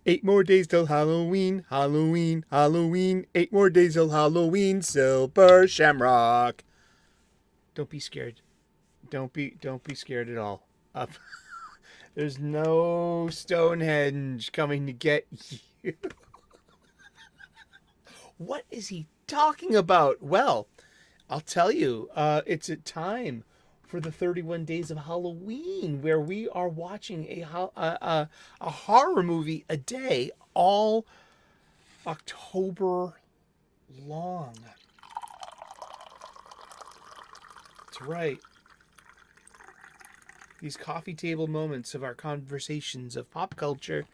8 more days till Halloween, Halloween, Halloween. 8 more days till Halloween, Silver Shamrock. Don't be scared. Don't be scared at all. Up. There's no Stonehenge coming to get you. What is he talking about? Well, I'll tell you. It's a time for the 31 Days of Halloween, where we are watching a horror movie a day all October long. That's right. These coffee table moments of our conversations of pop culture.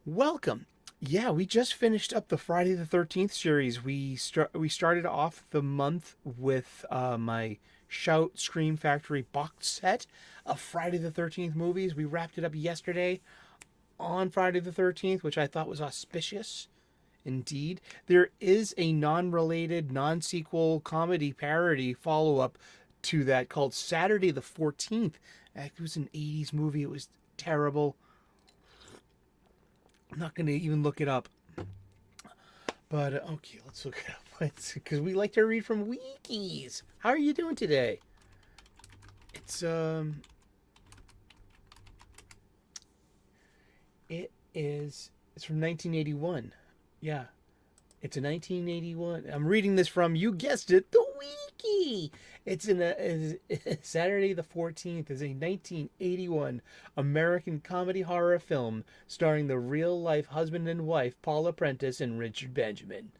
Welcome. Yeah, we just finished up the Friday the 13th series. We started off the month with my Shout Scream Factory box set of Friday the 13th movies. We wrapped it up yesterday on Friday the 13th, which I thought was auspicious. Indeed. There is a non-related, non-sequel comedy parody follow-up to that called Saturday the 14th. It was an 80s movie. It was terrible. I'm not going to even look it up. But, okay, let's look it up. Because we like to read from wikis. How are you doing today? It's, it's from 1981. Yeah. It's a 1981. I'm reading this from, you guessed it, the wiki. It's Saturday the 14th is a 1981 American comedy horror film starring the real life husband and wife Paula Prentice and Richard Benjamin.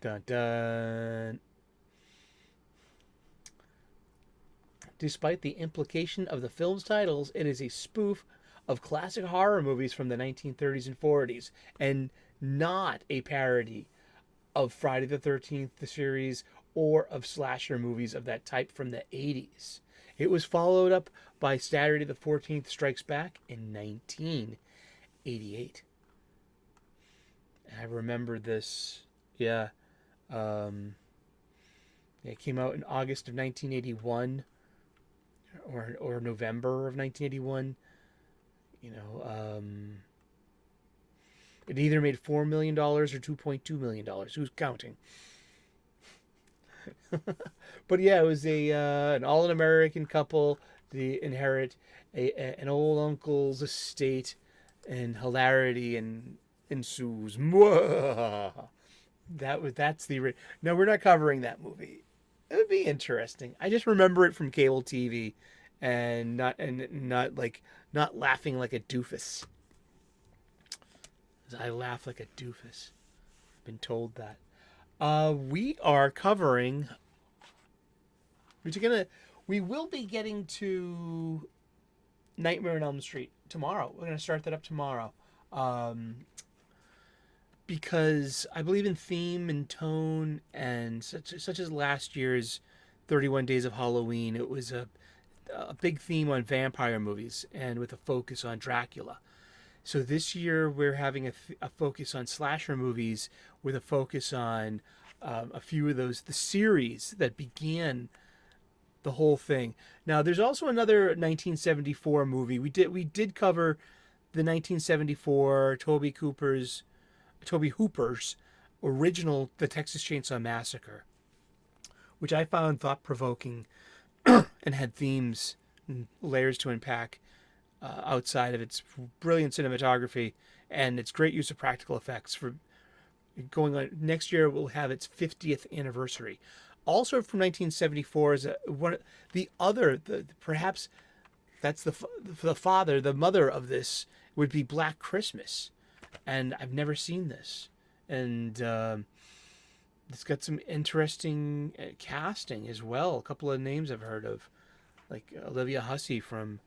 Dun dun. Despite the implication of the film's titles, it is a spoof of classic horror movies from the 1930s and 40s, and not a parody of Friday the 13th, the series, or of slasher movies of that type from the 80s. It was followed up by Saturday the 14th Strikes Back in 1988. I remember this. Yeah. It came out in August of 1981 or November of 1981. You know, it either made $4 million or $2.2 million. Who's counting? But yeah, it was an all-American couple. They inherit an old uncle's estate, and hilarity and ensues. That's the. No, we're not covering that movie. It would be interesting. I just remember it from cable TV, and not laughing like a doofus. I laugh like a doofus. I've been told that. We are covering. We will be getting to Nightmare on Elm Street tomorrow. We're gonna start that up tomorrow, because I believe in theme and tone, and such as last year's 31 Days of Halloween. It was a big theme on vampire movies and with a focus on Dracula. So this year we're having a focus on slasher movies with a focus on a few of the series that began the whole thing. Now there's also another 1974 movie. We did cover the 1974 Toby Hooper's original The Texas Chainsaw Massacre, which I found thought provoking and had themes and layers to unpack. Outside of its brilliant cinematography and its great use of practical effects. For going on next year, will have its 50th anniversary. Also from 1974 is perhaps that's the mother of this would be Black Christmas, and I've never seen this, and it's got some interesting casting as well. A couple of names I've heard of, like Olivia Hussey from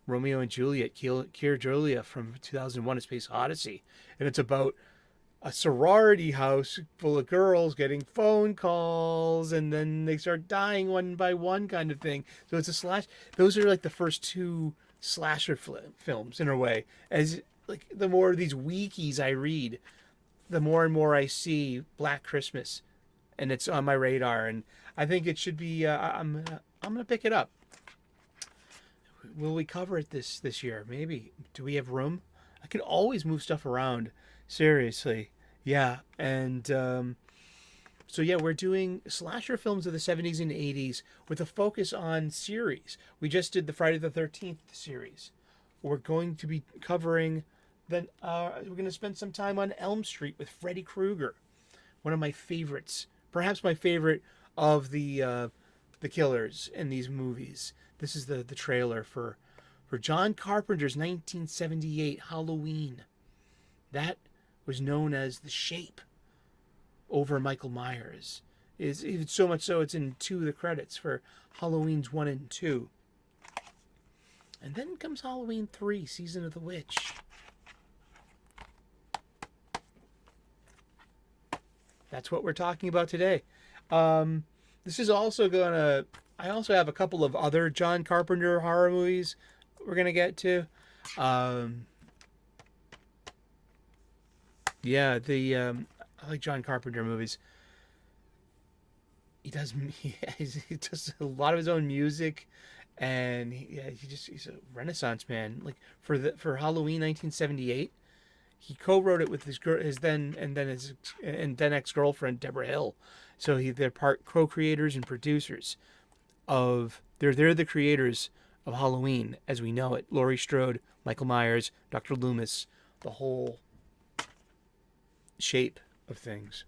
Romeo and Juliet, Keir Julia from 2001: A Space Odyssey, and it's about a sorority house full of girls getting phone calls, and then they start dying one by one, kind of thing. So it's a slash. Those are like the first two slasher films in a way. As like the more of these wikis I read, the more and more I see Black Christmas, and it's on my radar, and I think it should be. I'm gonna pick it up. Will we cover it this year? Maybe. Do we have room? can always move stuff around. Seriously. Yeah. And so yeah, we're doing slasher films of the 70s and 80s with a focus on series. We just did the Friday the 13th series. We're going to be covering then we're going to spend some time on Elm Street with Freddy Krueger, one of my favorites, perhaps my favorite of the killers in these movies. This is the trailer for John Carpenter's 1978 Halloween. That was known as The Shape over Michael Myers. Is even so much so it's in two of the credits for Halloween's 1 and 2. And then comes Halloween 3, Season of the Witch. That's what we're talking about today. This is also gonna. I also have a couple of other John Carpenter horror movies we're gonna get to. Yeah, I like John Carpenter movies. He does he does a lot of his own music, and he's a Renaissance man. Like for Halloween 1978. He co-wrote it with his then ex-girlfriend Deborah Hill, so they're part co-creators and producers of they're the creators of Halloween as we know it. Laurie Strode, Michael Myers, Dr. Loomis, the whole shape of things.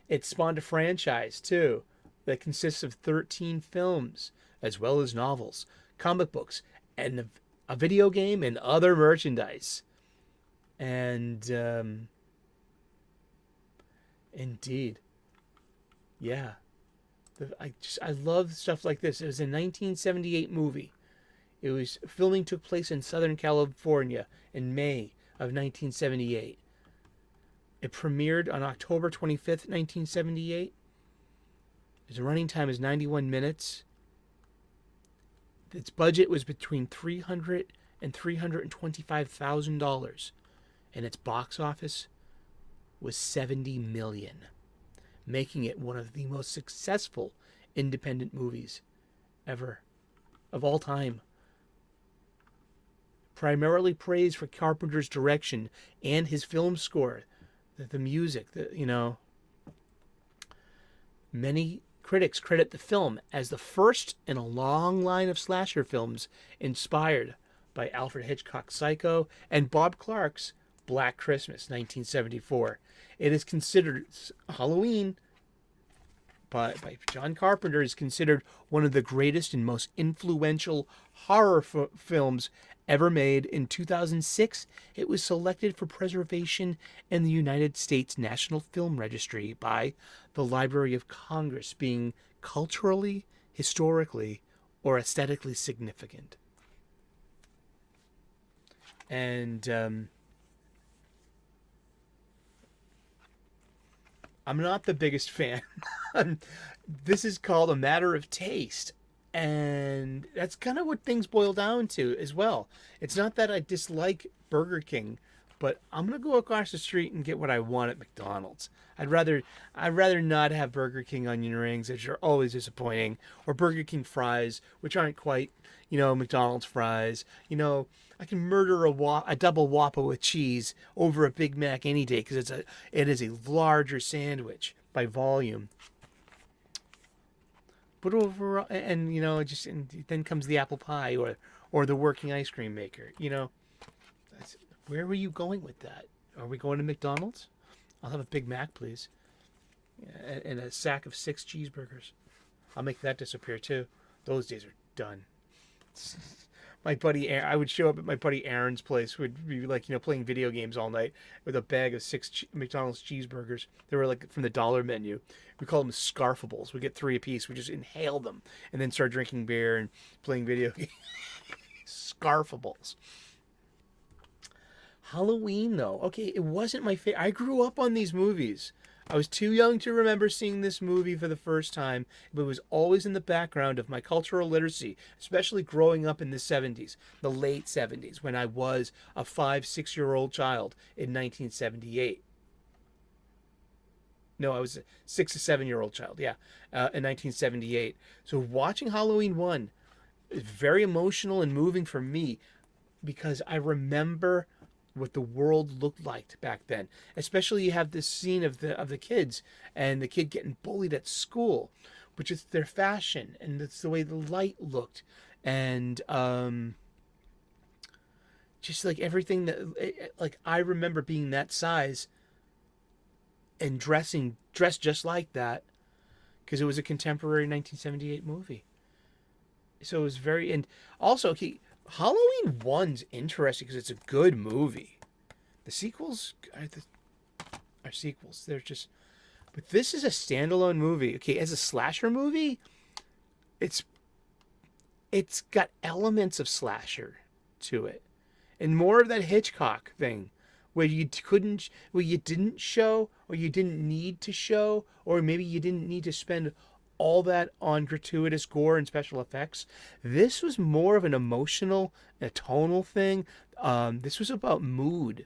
It spawned a franchise too that consists of 13 films as well as novels, comic books, and a video game and other merchandise. And indeed, yeah, I love stuff like this. It was a 1978 movie. It was filming took place in Southern California in May of 1978. It premiered on October 25th, 1978. Its running time is 91 minutes. Its budget was between $300,000 and $325,000, and its box office was $70 million, making it one of the most successful independent movies ever, of all time. Primarily praised for Carpenter's direction and his film score, the music, many critics credit the film as the first in a long line of slasher films inspired by Alfred Hitchcock's Psycho and Bob Clark's Black Christmas, 1974. It is considered Halloween, by John Carpenter, is considered one of the greatest and most influential horror films ever made. In 2006, it was selected for preservation in the United States National Film Registry by the Library of Congress, being culturally, historically, or aesthetically significant. And I'm not the biggest fan. This is called a matter of taste. And that's kind of what things boil down to as well. It's not that I dislike Burger King, but I'm gonna go across the street and get what I want at McDonald's. I'd rather not have Burger King onion rings, which are always disappointing, or Burger King fries, which aren't quite, McDonald's fries. I can murder a double Whopper with cheese over a Big Mac any day because it is a larger sandwich by volume. But overall, and then comes the apple pie or the working ice cream maker. Where were you going with that? Are we going to McDonald's? I'll have a Big Mac, please, and a sack of 6 cheeseburgers. I'll make that disappear too. Those days are done. My buddy, I would show up at my buddy Aaron's place. We'd be playing video games all night with a bag of 6 McDonald's cheeseburgers. They were from the dollar menu. We call them scarfables. We get 3 apiece. We just inhale them and then start drinking beer and playing video games. Scarfables. Halloween, though. Okay, it wasn't my favorite. I grew up on these movies. I was too young to remember seeing this movie for the first time, but it was always in the background of my cultural literacy, especially growing up in the 70s, the late 70s, when I was a 5-6-year-old child in 1978. No, I was a 6 or 7-year-old child, in 1978. So watching Halloween 1 very emotional and moving for me because I remember what the world looked like back then. Especially you have this scene of the kids and the kid getting bullied at school, which is their fashion and that's the way the light looked, and just like everything that like I remember being that size and dressed just like that because it was a contemporary 1978 movie. So it was very, and also Halloween 1's interesting because it's a good movie. The sequels are sequels. They're just, but this is a standalone movie. Okay, as a slasher movie, it's it's got elements of slasher to it, and more of that Hitchcock thing, where where you didn't show, or you didn't need to show, or maybe you didn't need to spend all that on gratuitous gore and special effects. This was more of an emotional, a tonal thing. This was about mood.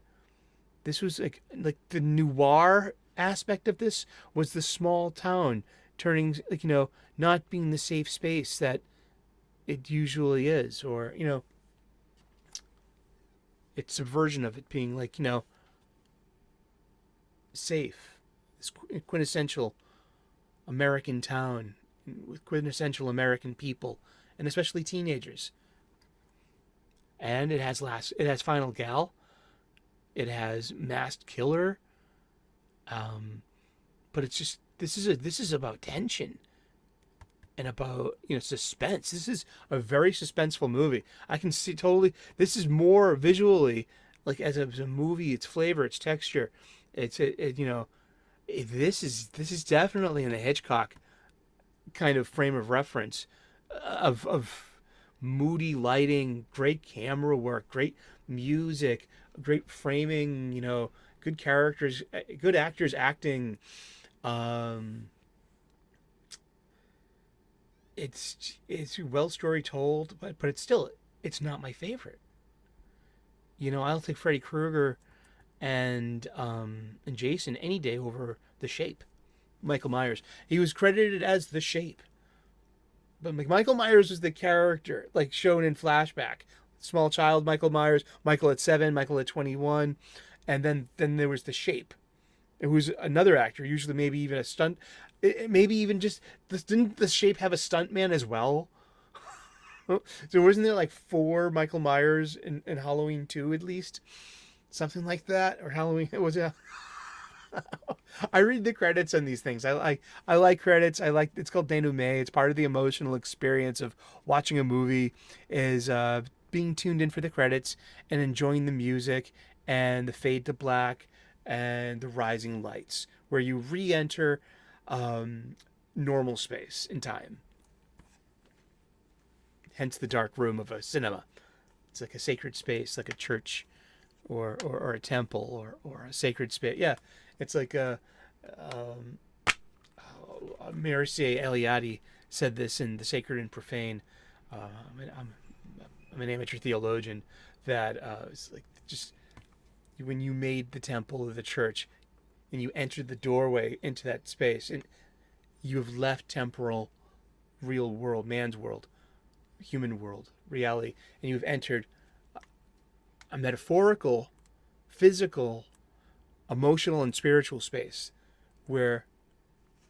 This was like the noir aspect of this was the small town turning, like, not being the safe space that it usually is, or its subversion of it being like, safe. This quintessential American town with quintessential American people, and especially teenagers. And it has Final Gal, it has Masked Killer, but it's just this is about tension and about suspense. This is a very suspenseful movie. I can see totally. This is more visually like as a movie. Its flavor, its texture. This is definitely in a Hitchcock kind of frame of reference of moody lighting, great camera work, great music, great framing. Good characters, good actors acting. Um, it's well story told, but it's not my favorite. I'll take Freddy Krueger and Jason any day over The Shape. Michael Myers. He was credited as The Shape, but Michael Myers was the character, like shown in flashback. Small child Michael Myers, Michael at 7, Michael at 21, and then there was The Shape. It was another actor, usually maybe even a stunt, maybe even just didn't The Shape have a stunt man as well? So wasn't there like 4 Michael Myers in Halloween 2 at least? Something like that, or Halloween was it? I read the credits on these things. I like credits. It's called denouement. It's part of the emotional experience of watching a movie is being tuned in for the credits and enjoying the music and the fade to black and the rising lights where you re-enter normal space in time. Hence the dark room of a cinema. It's like a sacred space, like a church or a temple or a sacred space. Yeah, it's like um, Mircea Eliade said this in The Sacred and Profane. I'm an amateur theologian that it's like just when you made the temple or the church and you entered the doorway into that space and you have left temporal, real world, man's world, human world, reality, and you have entered a metaphorical, physical, emotional, and spiritual space where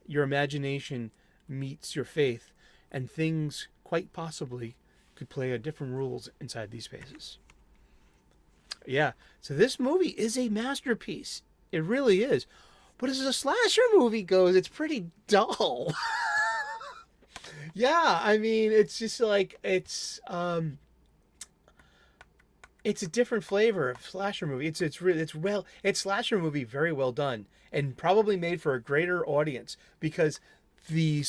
your imagination meets your faith, and things quite possibly could play a different rules inside these spaces. Yeah, so this movie is a masterpiece. It really is. But as a slasher movie goes, it's pretty dull. Yeah, I mean, it's just like it's a different flavor of slasher movie. It's slasher movie very well done and probably made for a greater audience because the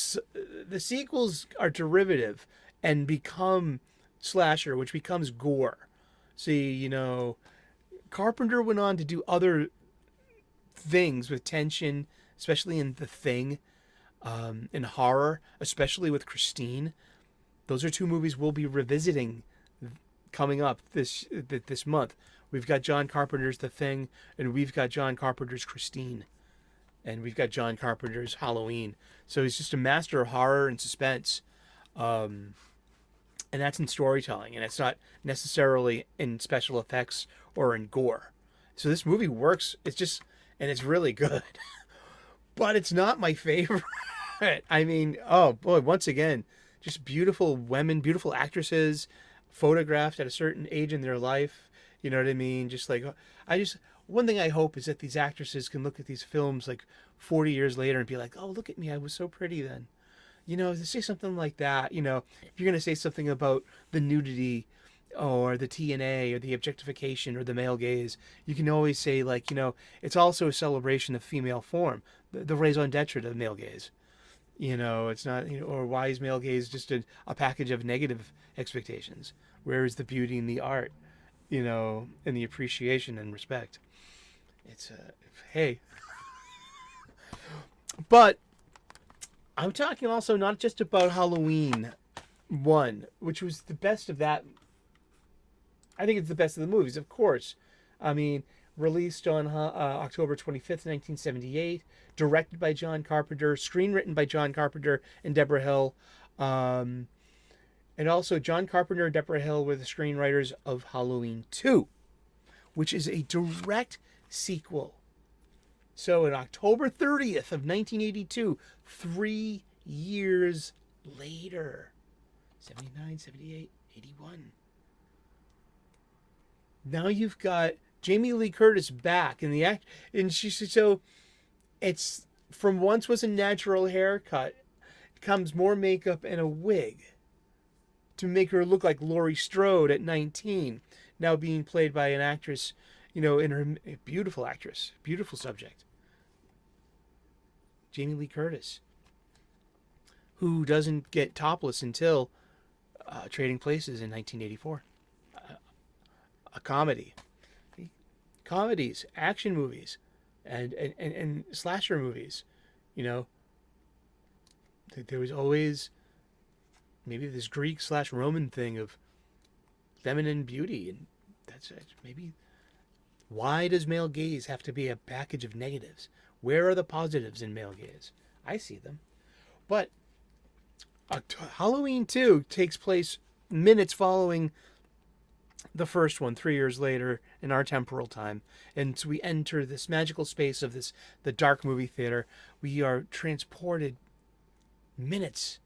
the sequels are derivative and become slasher, which becomes gore. See, Carpenter went on to do other things with tension, especially in The Thing, in horror, especially with Christine. Those are 2 movies we'll be revisiting coming up this month. We've got John Carpenter's The Thing, and we've got John Carpenter's Christine, and we've got John Carpenter's Halloween. So he's just a master of horror and suspense. and that's in storytelling, and it's not necessarily in special effects or in gore. So this movie works. It's just, and it's really good, but it's not my favorite. I mean, oh boy, once again, just beautiful women, beautiful actresses, photographed at a certain age in their life. You know what I mean? Just like, I just, one thing I hope is that these actresses can look at these films like 40 years later and be like, oh, look at me, I was so pretty then. To say something like that, if you're going to say something about the nudity or the TNA or the objectification or the male gaze, you can always say, like, it's also a celebration of female form, the raison d'etre of male gaze. It's not, or why is male gaze just a package of negative expectations? Where is the beauty in the art, and the appreciation and respect? It's, hey. But I'm talking also not just about Halloween 1, which was the best of that. I think it's the best of the movies, of course. I mean, released on October 25th, 1978, directed by John Carpenter, screenwritten by John Carpenter and Deborah Hill. And also, John Carpenter and Deborah Hill were the screenwriters of Halloween 2, which is a direct sequel. So, on October 30th of 1982, 3 years later, 79, 78, 81. Now you've got Jamie Lee Curtis back in the act, and she said, so it's from once was a natural haircut, comes more makeup and a wig to make her look like Laurie Strode at 19, now being played by an actress, in her beautiful actress, beautiful subject, Jamie Lee Curtis, who doesn't get topless until Trading Places in 1984, a comedy. Comedies, action movies, and slasher movies. There was always maybe this Greek/Roman thing of feminine beauty, and that's it. Maybe why does male gaze have to be a package of negatives? Where are the positives in male gaze? I see them, but Halloween 2 takes place minutes following the first one, 3 years later in our temporal time, and so we enter this magical space of the dark movie theater. We are transported minutes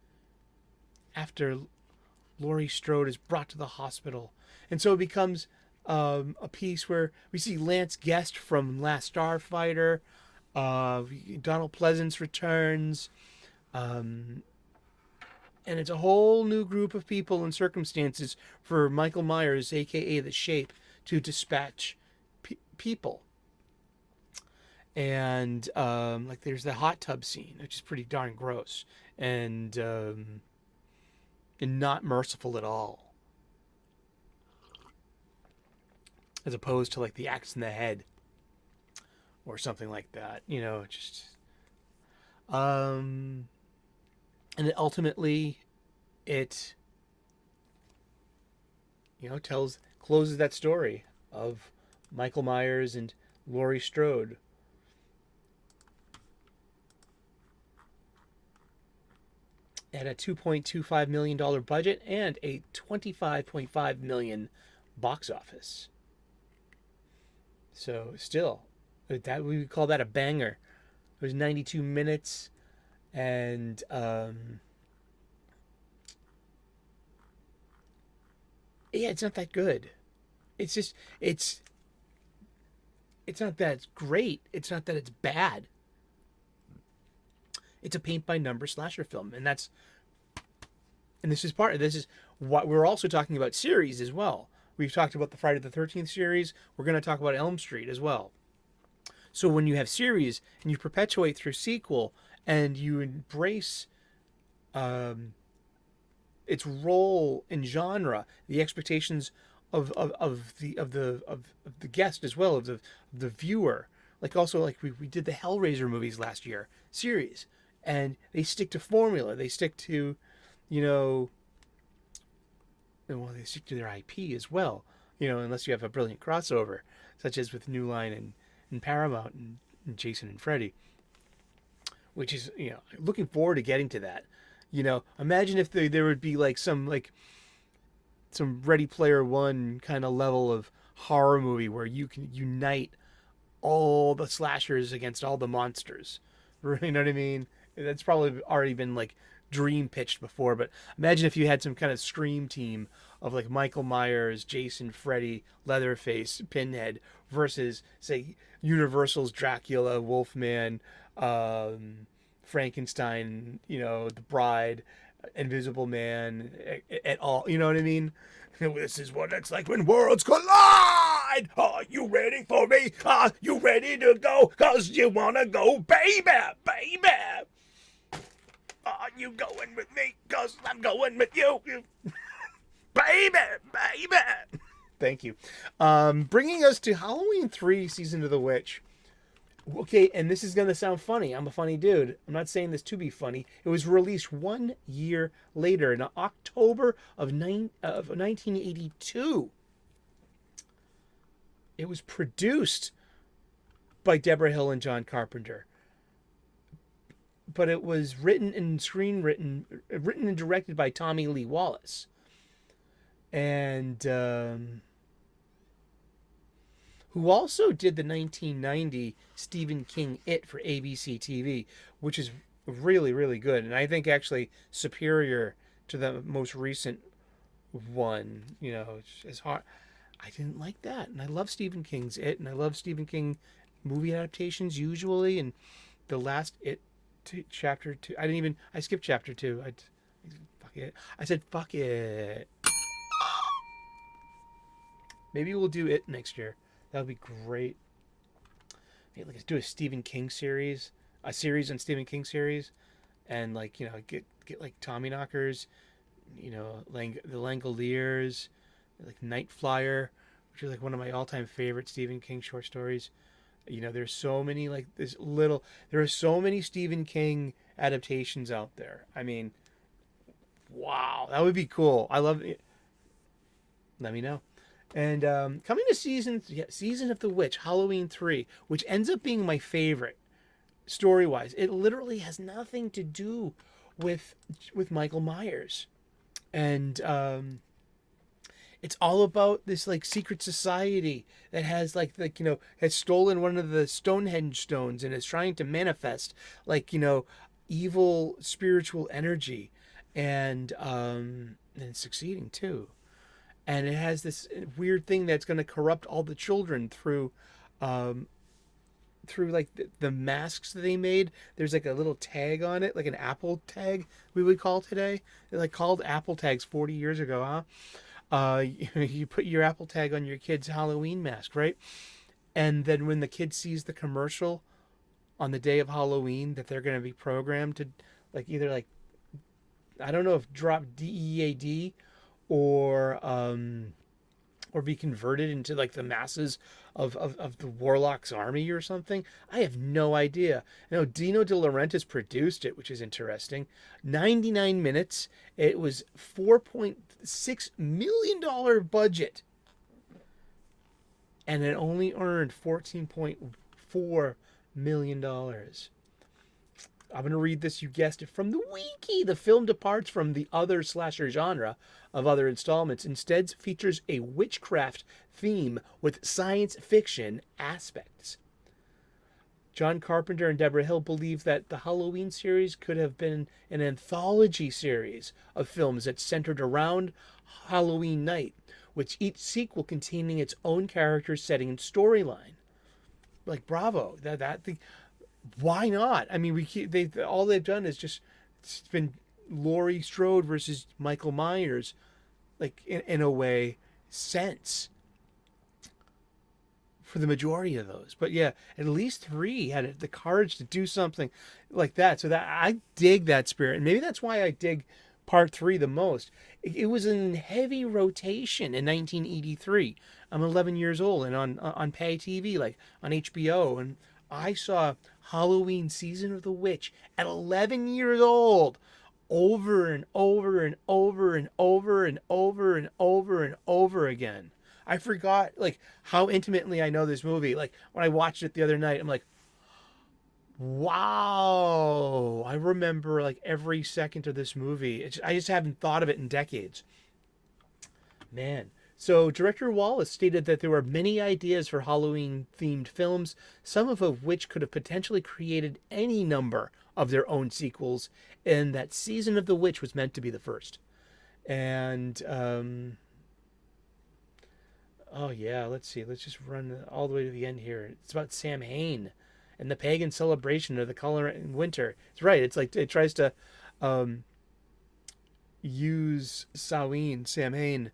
after Laurie Strode is brought to the hospital, and so it becomes a piece where we see Lance Guest from Last Starfighter. Donald Pleasance returns. And it's a whole new group of people and circumstances for Michael Myers, a.k.a. The Shape, to dispatch people. And like there's the hot tub scene, which is pretty darn gross and not merciful at all, as opposed to like the axe in the head or something like that. Just and then ultimately it closes that story of Michael Myers and Laurie Strode. At a $2.25 million budget and a $25.5 million box office. So still, that we would call that a banger. It was 92 minutes, and it's not that good. It's just it's not that it's great. It's not that it's bad. It's a paint by number slasher film, and this is what we're also talking about series as well. We've talked about the Friday the 13th series. We're going to talk about Elm Street as well. So when you have series and you perpetuate through sequel and you embrace its role in genre, the expectations of the guest as well, of the viewer, like also like we did the Hellraiser movies last year, series, and they stick to formula. They stick to, they stick to their IP as well, unless you have a brilliant crossover, such as with New Line and Paramount and Jason and Freddy, which is, looking forward to getting to that. Imagine if there would be like some like some Ready Player One kind of level of horror movie where you can unite all the slashers against all the monsters. You know what I mean? That's probably already been like dream pitched before, but imagine if you had some kind of scream team of like Michael Myers, Jason, Freddy, Leatherface, Pinhead versus say Universal's Dracula, Wolfman, Frankenstein, the Bride, Invisible Man, at all. You know what I mean? This is what it's like when worlds collide. Are you ready for me? Are you ready to go? 'Cause you wanna go, baby, baby. Are you going with me? 'Cause I'm going with you. Baby, baby. Thank you. Bringing us to Halloween 3 Season of the Witch. Okay, and this is going to sound funny. I'm a funny dude. I'm not saying this to be funny. It was released 1 year later in October of 1982. It was produced by Deborah Hill and John Carpenter. But it was written and directed by Tommy Lee Wallace. And who also did the 1990 Stephen King It for ABC TV, which is really, really good. And I think actually superior to the most recent one. It's hard. I didn't like that. And I love Stephen King's It, and I love Stephen King movie adaptations usually. And the last It chapter 2, I skipped chapter 2. Fuck it. I said fuck it. Maybe we'll do It next year. That would be great. Maybe let's do a Stephen King series, a series on Stephen King series, and get like Tommyknockers, the Langoliers, like Night Flyer, which is like one of my all-time favorite Stephen King short stories. There's so many there are so many Stephen King adaptations out there. I mean, wow, that would be cool. I love it. Let me know. And coming to Season of the Witch, Halloween 3, which ends up being my favorite story-wise. It literally has nothing to do with Michael Myers. And it's all about this like secret society that has has stolen one of the Stonehenge stones and is trying to manifest evil spiritual energy, and it's succeeding too. And it has this weird thing that's going to corrupt all the children through the masks that they made. There's like a little tag on it, like an Apple tag we would call today. They're like called Apple tags 40 years ago, huh? You put your Apple tag on your kid's Halloween mask, right? And then when the kid sees the commercial on the day of Halloween, that they're going to be programmed to either I don't know if drop DEAD or be converted into the masses of the Warlock's army or something. I have no idea. Dino De Laurentiis produced it, which is interesting. 99 minutes. It was $4.6 million budget. And it only earned $14.4 million. I'm going to read this, you guessed it, from the wiki. The film departs from the other slasher genre of other installments. Instead, features a witchcraft theme with science fiction aspects. John Carpenter and Deborah Hill believe that the Halloween series could have been an anthology series of films that centered around Halloween night, with each sequel containing its own character, setting, and storyline. Bravo. Why not? I mean, all they've done is it's been Laurie Strode versus Michael Myers, in a way, since for the majority of those. But yeah, at least 3 had the courage to do something like that. So that I dig that spirit, and maybe that's why I dig part 3 the most. It was in heavy rotation in 1983. I'm 11 years old, and on pay TV, on HBO, and I saw Halloween Season of the Witch at 11 years old over and over and over and over and over and over and over again. I forgot how intimately I know this movie. When I watched it the other night, I'm like, wow, I remember every second of this movie. I just haven't thought of it in decades. Man. So, director Wallace stated that there were many ideas for Halloween themed films, some of which could have potentially created any number of their own sequels, and that Season of the Witch was meant to be the first. And, oh, yeah, let's see. Let's just run all the way to the end here. It's about Sam Hain and the pagan celebration of the color in winter. It's right. It's like it tries to um, use Sam Hain,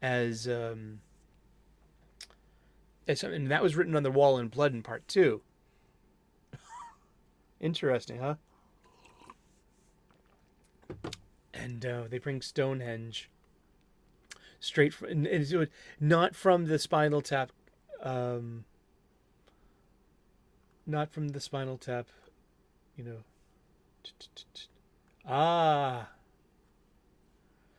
as something, and that was written on the wall in blood in part two. Interesting, huh? And they bring Stonehenge straight from, and not from the Spinal Tap, um, not from the Spinal Tap, you know. Ah,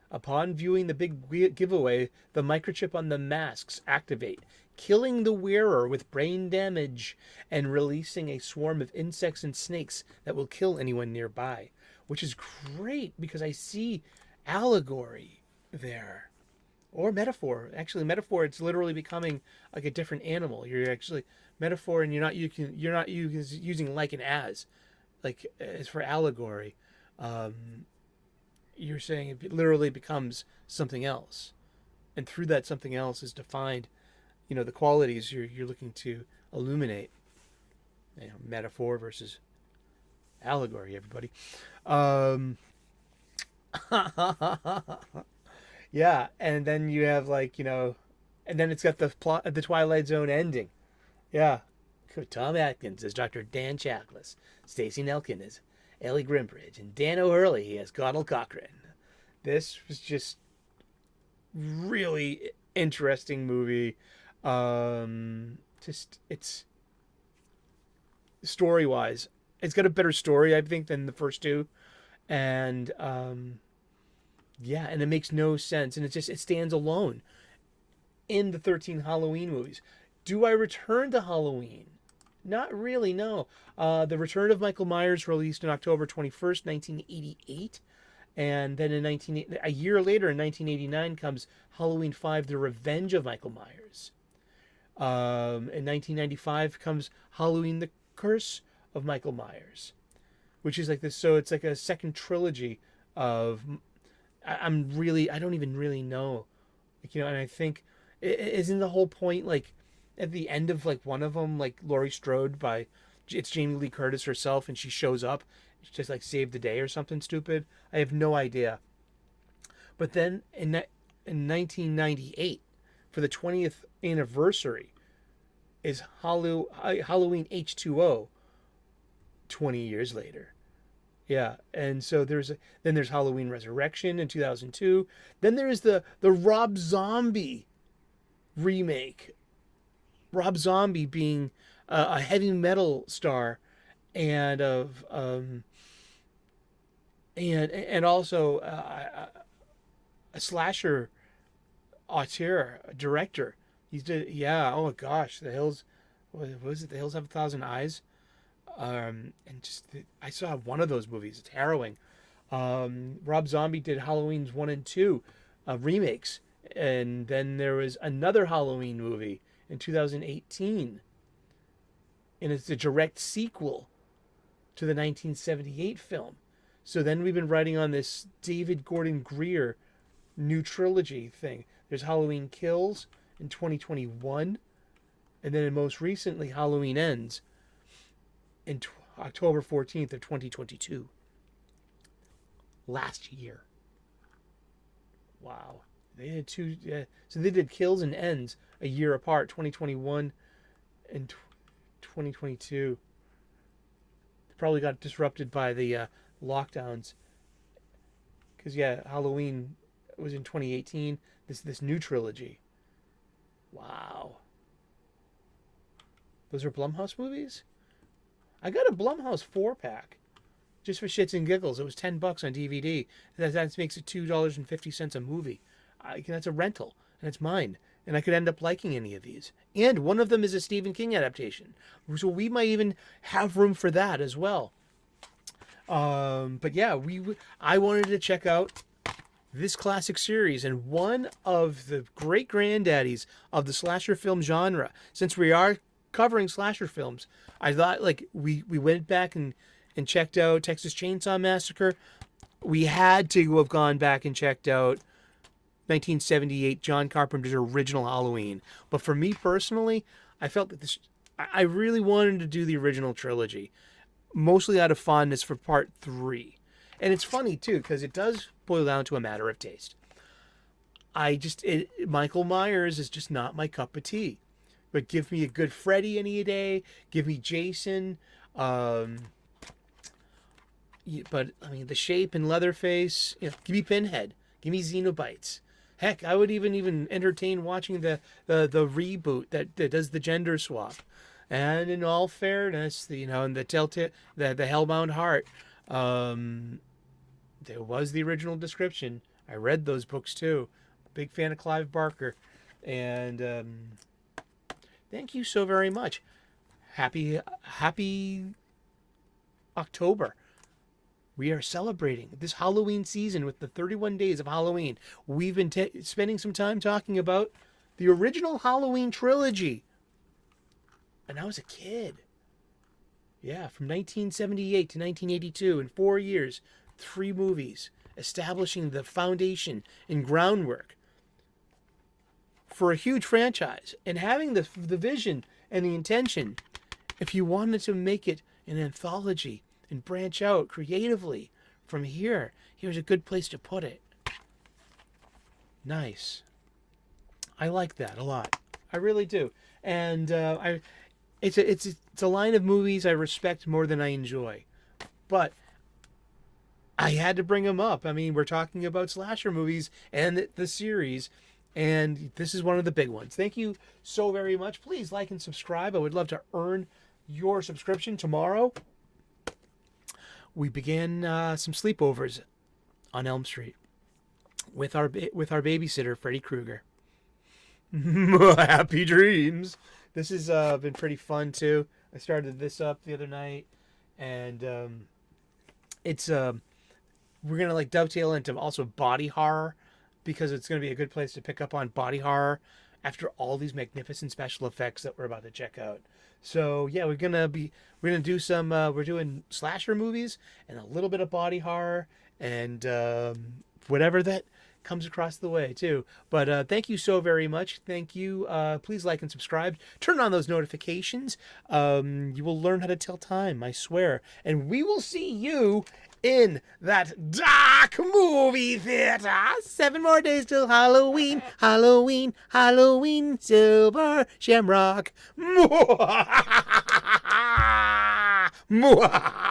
upon viewing the big giveaway, the microchip on the masks activate, killing the wearer with brain damage and releasing a swarm of insects and snakes that will kill anyone nearby. Which is great because I see allegory there. Or metaphor. Actually, metaphor, it's literally becoming like a different animal. You're actually metaphor, and you're not using like and as for allegory. Um, you're saying it literally becomes something else, and through that something else is defined, the qualities you're looking to illuminate. Metaphor versus allegory, everybody. Um, yeah, and then you have and then it's got the plot of the Twilight Zone ending. Yeah, Tom Atkins as Dr. Dan Chaklis, Stacey Nelkin as Ellie Grimbridge, and Dan O'Hurley as Connell Cochran. This was just really interesting movie. Just it's story wise, it's got a better story I think than the first two, and yeah, and it makes no sense, and it stands alone in the 13 Halloween movies. Do I return to Halloween? Not really, no. The Return of Michael Myers released on October 21st, 1988. And then a year later, in 1989, comes Halloween 5, The Revenge of Michael Myers. In 1995 comes Halloween, The Curse of Michael Myers, which is like this. So it's like a second trilogy of. I don't even really know. And I think, isn't the whole point, at the end of, one of them, Laurie Strode it's Jamie Lee Curtis herself, and she shows up. She just, saved the day or something stupid. I have no idea. But then in 1998, for the 20th anniversary, is Halloween H2O 20 years later. Yeah, and so there's Halloween Resurrection in 2002. Then there's the Rob Zombie remake. Rob Zombie being a heavy metal star, and and also a slasher auteur, a director. Oh gosh, the hills. What was it? The Hills Have a Thousand Eyes. And I saw one of those movies. It's harrowing. Rob Zombie did Halloween's 1 and 2 remakes, and then there was another Halloween movie in 2018, and it's a direct sequel to the 1978 film. So then we've been writing on this David Gordon Greer new trilogy thing. There's Halloween Kills in 2021, and then most recently Halloween Ends in October 14th of 2022. Last year. Wow. They did two. So they did Kills and Ends a year apart, 2021 and 2022. They probably got disrupted by the lockdowns. Because, Halloween was in 2018. This new trilogy. Wow. Those are Blumhouse movies? I got a Blumhouse 4-pack just for shits and giggles. It was $10 on DVD. That makes it $2.50 a movie. That's a rental, and it's mine. And I could end up liking any of these. And one of them is a Stephen King adaptation, so we might even have room for that as well. But yeah, I wanted to check out this classic series and one of the great granddaddies of the slasher film genre. Since we are covering slasher films, I thought like we went back and checked out Texas Chainsaw Massacre. We had to have gone back and checked out 1978 John Carpenter's original Halloween. But for me personally, I felt that I really wanted to do the original trilogy, mostly out of fondness for part 3. And it's funny too, because it does boil down to a matter of taste. Michael Myers is just not my cup of tea. But give me a good Freddy any day. Give me Jason. But I mean, The Shape and Leatherface. Give me Pinhead. Give me Xenobites. Heck, I would even entertain watching the reboot that does the gender swap. And in all fairness, in the Telltale, the Hellbound Heart, there was the original description. I read those books too. Big fan of Clive Barker, and thank you so very much. Happy October. We are celebrating this Halloween season with the 31 days of Halloween. We've been spending some time talking about the original Halloween trilogy. And I was a kid. Yeah, from 1978 to 1982, in 4 years, 3 movies, establishing the foundation and groundwork for a huge franchise. And having the vision and the intention, if you wanted to make it an anthology and branch out creatively from here's a good place to put it. Nice. I like that a lot. I really do. And it's a line of movies I respect more than I enjoy. But I had to bring them up. I mean, we're talking about slasher movies and the series, and this is one of the big ones. Thank you so very much. Please like and subscribe. I would love to earn your subscription. Tomorrow, we began some sleepovers on Elm Street with our babysitter, Freddy Krueger. Happy dreams. This has been pretty fun too. I started this up the other night, and it's we're gonna like dovetail into also body horror, because it's gonna be a good place to pick up on body horror after all these magnificent special effects that we're about to check out. So yeah, we're gonna do some we're doing slasher movies and a little bit of body horror and whatever that comes across the way too. But thank you so very much. Thank you. Please like and subscribe. Turn on those notifications. You will learn how to tell time, I swear. And we will see you in that dark movie theater. 7 more days till Halloween. Halloween, Halloween, Silver Shamrock. Mwah! Mwah!